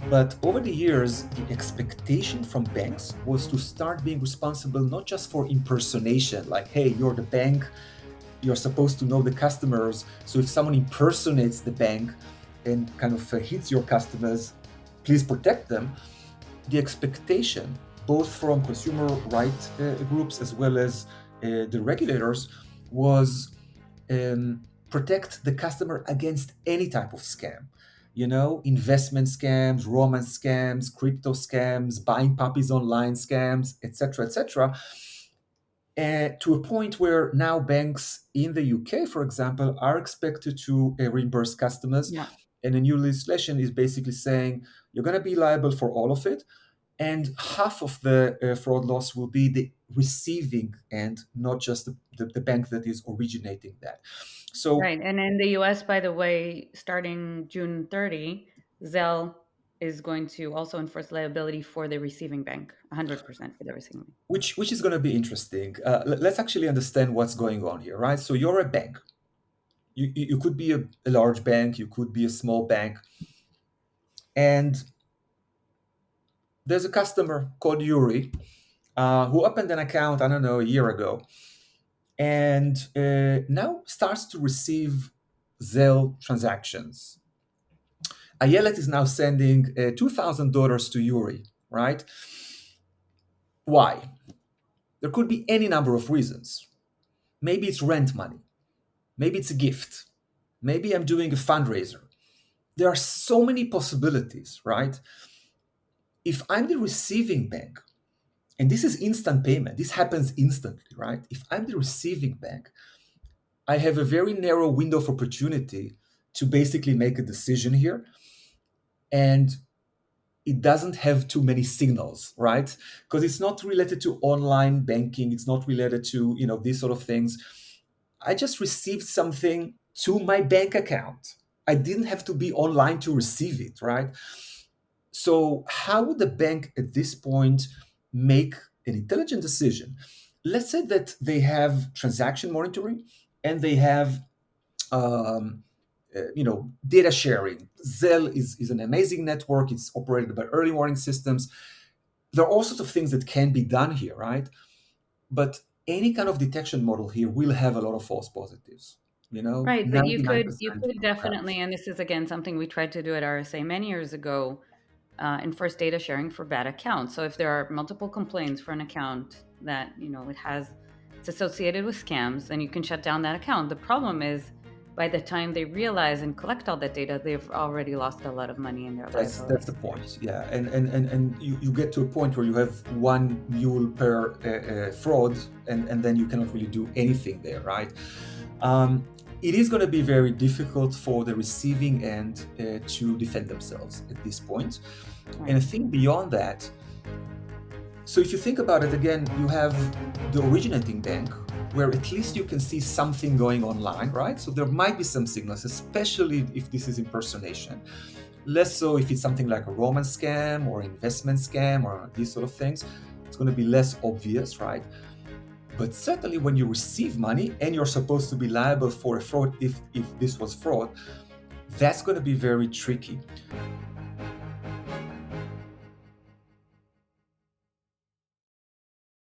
But over the years, the expectation from banks was to start being responsible not just for impersonation, like, hey, you're the bank, you're supposed to know the customers. So if someone impersonates the bank and kind of hits your customers, please protect them. The expectation, both from consumer rights groups as well as the regulators, was protect the customer against any type of scam. Investment scams, romance scams, crypto scams, buying puppies online scams, etc., etc. To a point where now banks in the UK, for example, are expected to reimburse customers. Yeah. And the new legislation is basically saying you're going to be liable for all of it. And half of the fraud loss will be the receiving end, not just the bank that is originating that. So, Right. And in the US, by the way, starting June 30, Zelle is going to also enforce liability for the receiving bank, 100% for the receiving bank. which is going to be interesting. Let's actually understand what's going on here, right? So you're a bank. You could be a large bank, you could be a small bank, and there's a customer called Uri who opened an account, I don't know, a year ago, and now starts to receive Zelle transactions. Ayelet is now sending $2,000 to Yuri, right? Why? There could be any number of reasons. Maybe it's rent money. Maybe it's a gift. Maybe I'm doing a fundraiser. There are so many possibilities, right? If I'm the receiving bank, and this is instant payment, this happens instantly, right? If I'm the receiving bank, I have a very narrow window of opportunity to basically make a decision here. And it doesn't have too many signals, right? Because it's not related to online banking. It's not related to, these sort of things. I just received something to my bank account. I didn't have to be online to receive it, right? So how would the bank at this point make an intelligent decision? Let's say that they have transaction monitoring and they have data sharing. Zelle is an amazing network. It's operated by early warning systems. There are all sorts of things that can be done here, right? But any kind of detection model here will have a lot of false positives. Right, but you 99% could will have. definitely, and this is again something we tried to do at RSA many years ago, enforce data sharing for bad accounts. So if there are multiple complaints for an account that it's associated with scams, then you can shut down that account. The problem is, by the time they realize and collect all that data, they've already lost a lot of money in their That's liability. the point, yeah, and you get to a point where you have one mule per fraud, and then you cannot really do anything there, right? Um, it is going to be very difficult for the receiving end to defend themselves at this point. And I Right. think beyond that, so if you think about it again, you have the originating bank where at least you can see something going online, right? So there might be some signals, especially if this is impersonation. Less so if it's something like a romance scam or investment scam or these sort of things. It's going to be less obvious, right? But certainly when you receive money and you're supposed to be liable for a fraud if this was fraud, that's going to be very tricky.